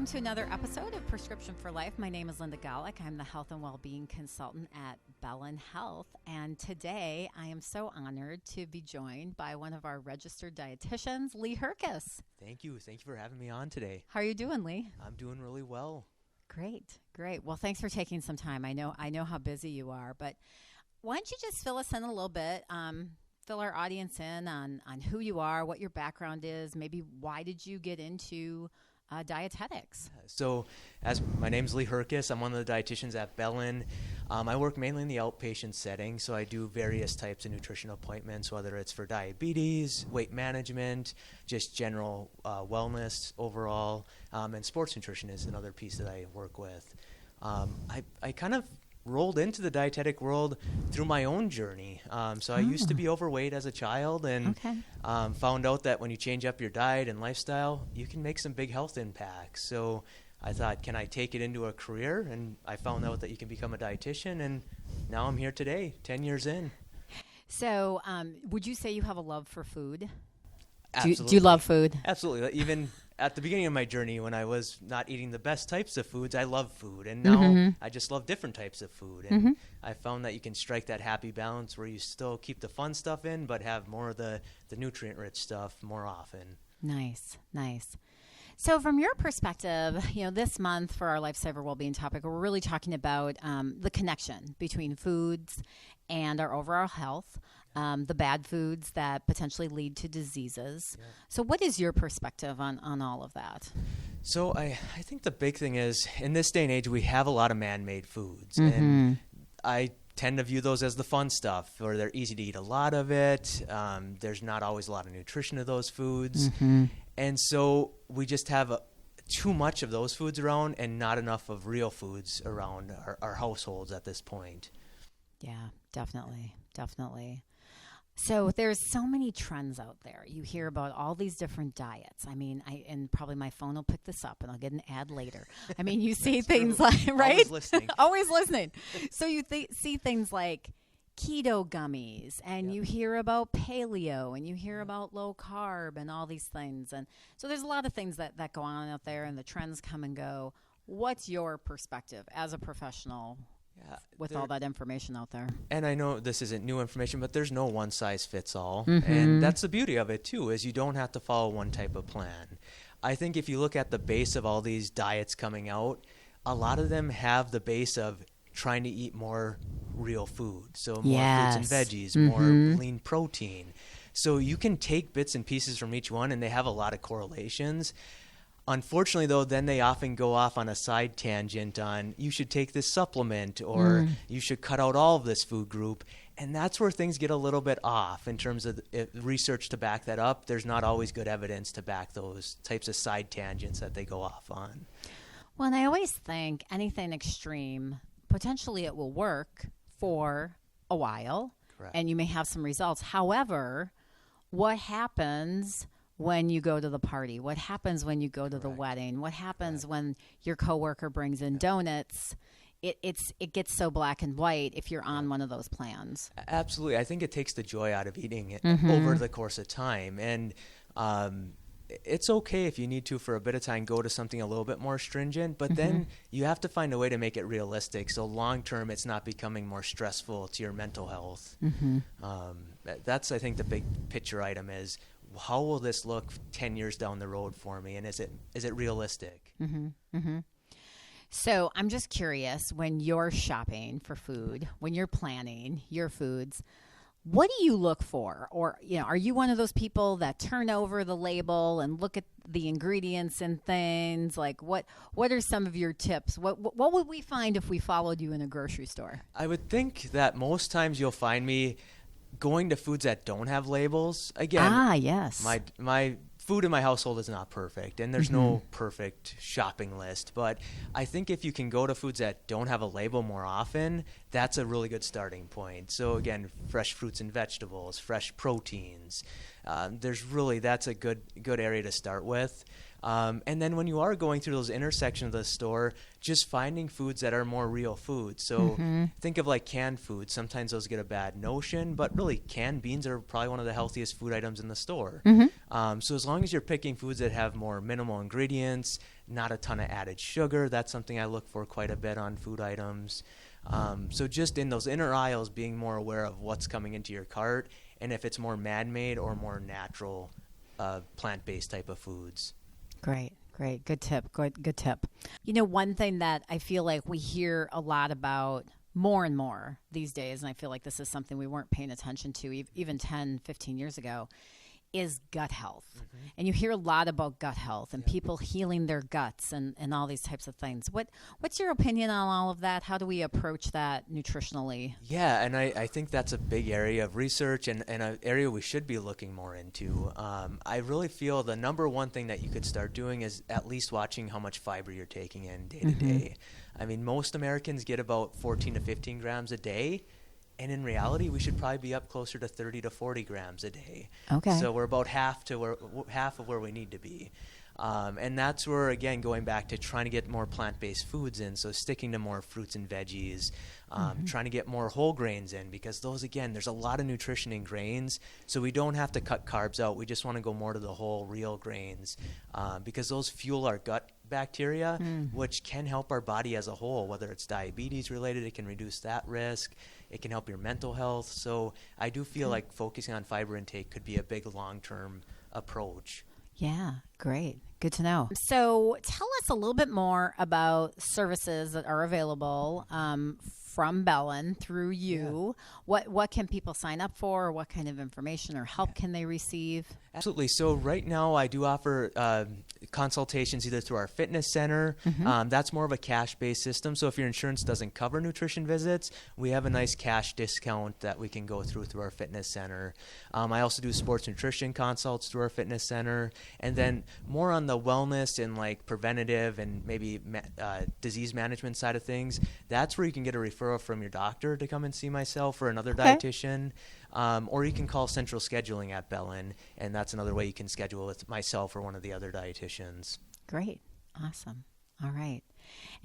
Welcome to another episode of Prescription for Life. My name is Linda Golik. I'm the Health and Wellbeing Consultant at Bellin Health. And today I am so honored to be joined by one of our registered dietitians, Lee Hyrkas. Thank you. Thank you for having me on today. How are you doing, Lee? I'm doing really well. Great. Well, thanks for taking some time. I know how busy you are, but why don't you just fill us in a little bit, fill our audience in on who you are, what your background is, maybe why did you get into dietetics? So, as my name's Lee Hyrkas, I'm one of the dietitians at Bellin. I work mainly in the outpatient setting, so I do various types of nutrition appointments, whether it's for diabetes, weight management, just general wellness overall, and sports nutrition is another piece that I work with. I kind of rolled into the dietetic world through my own journey. So I used to be overweight as a child and found out that when you change up your diet and lifestyle, you can make some big health impacts. So I thought, can I take it into a career? And I found out that you can become a dietitian, and now I'm here today, 10 years in. So would you say you have a love for food? Absolutely. Do you love food? Absolutely. Even at the beginning of my journey, when I was not eating the best types of foods, I love food. And now I just love different types of food. And I found that you can strike that happy balance where you still keep the fun stuff in, but have more of the nutrient-rich stuff more often. Nice. So from your perspective, this month for our Lifesaver Wellbeing topic, we're really talking about the connection between foods and our overall health, the bad foods that potentially lead to diseases. Yeah. So what is your perspective on all of that? So I think the big thing is, in this day and age, we have a lot of man-made foods. And I tend to view those as the fun stuff, or they're easy to eat a lot of it. There's not always a lot of nutrition to those foods. And so we just have too much of those foods around and not enough of real foods around our households at this point. Yeah, definitely. So there's so many trends out there. You hear about all these different diets. I mean, and probably my phone will pick this up and I'll get an ad later. I mean, you see things like, right? Always listening. Always listening. So you see things like keto gummies, and you hear about paleo, and you hear about low carb and all these things. And so there's a lot of things that go on out there, and the trends come and go. What's your perspective as a professional with all that information out there? And I know this isn't new information, but there's no one size fits all. And that's the beauty of it too, is you don't have to follow one type of plan. I think if you look at the base of all these diets coming out, a lot of them have the base of trying to eat more real food. So more fruits and veggies, more lean protein. So you can take bits and pieces from each one, and they have a lot of correlations. Unfortunately, though, then they often go off on a side tangent on you should take this supplement, or you should cut out all of this food group. And that's where things get a little bit off in terms of research to back that up. There's not always good evidence to back those types of side tangents that they go off on. Well, and I always think anything extreme, potentially it will work for a while. Correct. And you may have some results. However, what happens when you go to the party? What happens when you go to the wedding? What happens when your coworker brings in donuts? It gets so black and white if you're on one of those plans. Absolutely. I think it takes the joy out of eating it over the course of time. And it's okay if you need to, for a bit of time, go to something a little bit more stringent, but then you have to find a way to make it realistic. So long term, it's not becoming more stressful to your mental health. That's, I think, the big picture item is, how will this look 10 years down the road for me? And is it realistic? So I'm just curious, when you're shopping for food, when you're planning your foods, what do you look for? Or, are you one of those people that turn over the label and look at the ingredients and things? Like, what are some of your tips? What would we find if we followed you in a grocery store? I would think that most times you'll find me going to foods that don't have labels. Again, yes. My food in my household is not perfect, and there's no perfect shopping list. But I think if you can go to foods that don't have a label more often, that's a really good starting point. So again, fresh fruits and vegetables, fresh proteins. That's a good area to start with. And then when you are going through those intersections of the store, just finding foods that are more real foods. So think of like canned foods. Sometimes those get a bad notion, but really canned beans are probably one of the healthiest food items in the store. So as long as you're picking foods that have more minimal ingredients, not a ton of added sugar. That's something I look for quite a bit on food items. So just in those inner aisles, being more aware of what's coming into your cart and if it's more man-made or more natural plant-based type of foods. Great. Good tip. Good tip. One thing that I feel like we hear a lot about more and more these days, and I feel like this is something we weren't paying attention to even 10, 15 years ago, is gut health. Mm-hmm. And you hear a lot about gut health and people healing their guts and all these types of things. What's your opinion on all of that? How do we approach that nutritionally? Yeah, and I think that's a big area of research and an area we should be looking more into. I really feel the number one thing that you could start doing is at least watching how much fiber you're taking in day to day. I mean, most Americans get about 14 to 15 grams a day. And in reality, we should probably be up closer to 30 to 40 grams a day. Okay. So we're about half of where we need to be. And that's where, again, going back to trying to get more plant-based foods in, so sticking to more fruits and veggies, trying to get more whole grains in, because those, again, there's a lot of nutrition in grains, so we don't have to cut carbs out. We just want to go more to the whole, real grains, because those fuel our gut bacteria, which can help our body as a whole, whether it's diabetes related, it can reduce that risk. It can help your mental health. So I do feel like focusing on fiber intake could be a big long-term approach. Yeah, great. Good to know. So tell us a little bit more about services that are available from Bellin through you. Yeah. What can people sign up for? What kind of information or help can they receive? Absolutely. So right now I do offer consultations either through our fitness center. That's more of a cash-based system. So if your insurance doesn't cover nutrition visits, we have a nice cash discount that we can go through our fitness center. I also do sports nutrition consults through our fitness center. And then more on the wellness and like preventative and maybe disease management side of things, that's where you can get a referral from your doctor to come and see myself or another dietitian. Or you can call central scheduling at Bellin, and that's another way you can schedule with myself or one of the other dietitians. Great. Awesome. All right.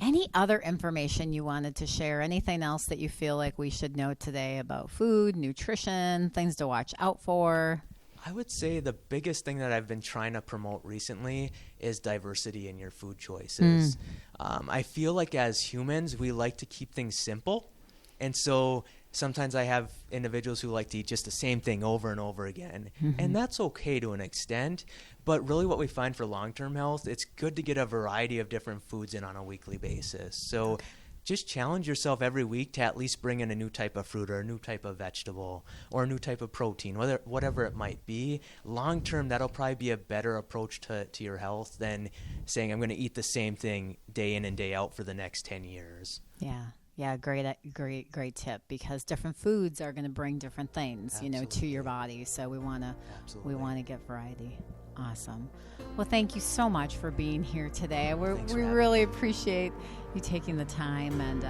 Any other information you wanted to share? Anything else that you feel like we should know today about food, nutrition, things to watch out for? I would say the biggest thing that I've been trying to promote recently is diversity in your food choices. I feel like as humans, we like to keep things simple. And so sometimes I have individuals who like to eat just the same thing over and over again. And that's okay to an extent. But really what we find for long-term health, it's good to get a variety of different foods in on a weekly basis. So just challenge yourself every week to at least bring in a new type of fruit or a new type of vegetable or a new type of protein, whatever it might be. Long term, that'll probably be a better approach to your health than saying I'm going to eat the same thing day in and day out for the next 10 years. Yeah, great tip, because different foods are going to bring different things, to your body. So we want to get variety. Awesome. Well, thank you so much for being here today. We really appreciate you taking the time, and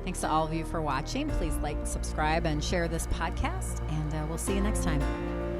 thanks to all of you for watching. Please like, subscribe, and share this podcast, and we'll see you next time.